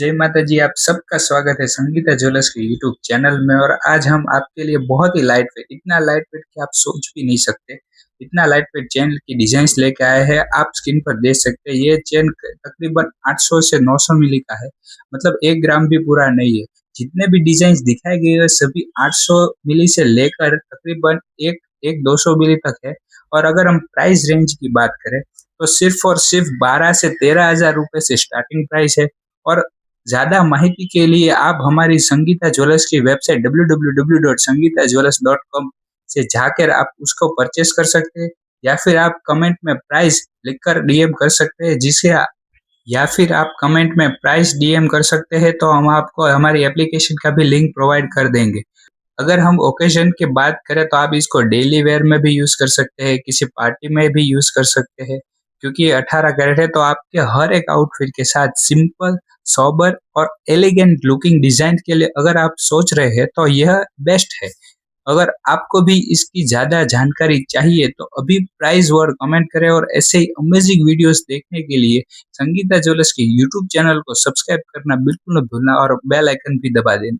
जय माता जी, आप सबका स्वागत है संगीता ज्वेलर्स के यूट्यूब चैनल में। और आज हम आपके लिए बहुत ही लाइट वेट, इतना लाइट वेट कि आप सोच भी नहीं सकते, इतना लाइट वेट चेन की डिजाइन्स लेके आए हैं। आप स्क्रीन पर देख सकते हैं, ये चेन तकरीबन 800 से 900 मिली का है, मतलब 1 ग्राम भी पूरा नहीं है। जितने भी डिजाइन दिखाए गए हैं सभी 800 मिली से लेकर तकरीबन एक एक 200 मिली तक है। और अगर हम प्राइस रेंज की बात करें तो सिर्फ और सिर्फ 12 से 13 हजार रुपए से स्टार्टिंग प्राइस है। और ज़्यादा माहिती के लिए आप हमारी संगीता ज्वेलर्स की वेबसाइट www.sangeetajewellers.com से जाकर आप उसको परचेस कर सकते हैं, या फिर आप कमेंट में प्राइस लिखकर डीएम कर सकते हैं, या फिर आप कमेंट में प्राइस डीएम कर सकते हैं तो हम आपको हमारी एप्लीकेशन का भी लिंक प्रोवाइड कर देंगे। अगर हम ओकेजन की बात करें तो आप इसको डेली वेयर में भी यूज़ कर सकते हैं, किसी पार्टी में भी यूज़ कर सकते हैं। क्योंकि ये 18 कैरेट है तो आपके हर एक आउटफिट के साथ सिंपल, सोबर और एलिगेंट लुकिंग डिज़ाइन के लिए अगर आप सोच रहे हैं तो यह बेस्ट है। अगर आपको भी इसकी ज़्यादा जानकारी चाहिए तो अभी प्राइस वर्ड कमेंट करें, और ऐसे ही अमेजिंग वीडियोस देखने के लिए संगीता ज्वेलर्स के यूट्यूब चैनल को सब्सक्राइब करना बिल्कुल न भूलना और बेल आइकन भी दबा देना।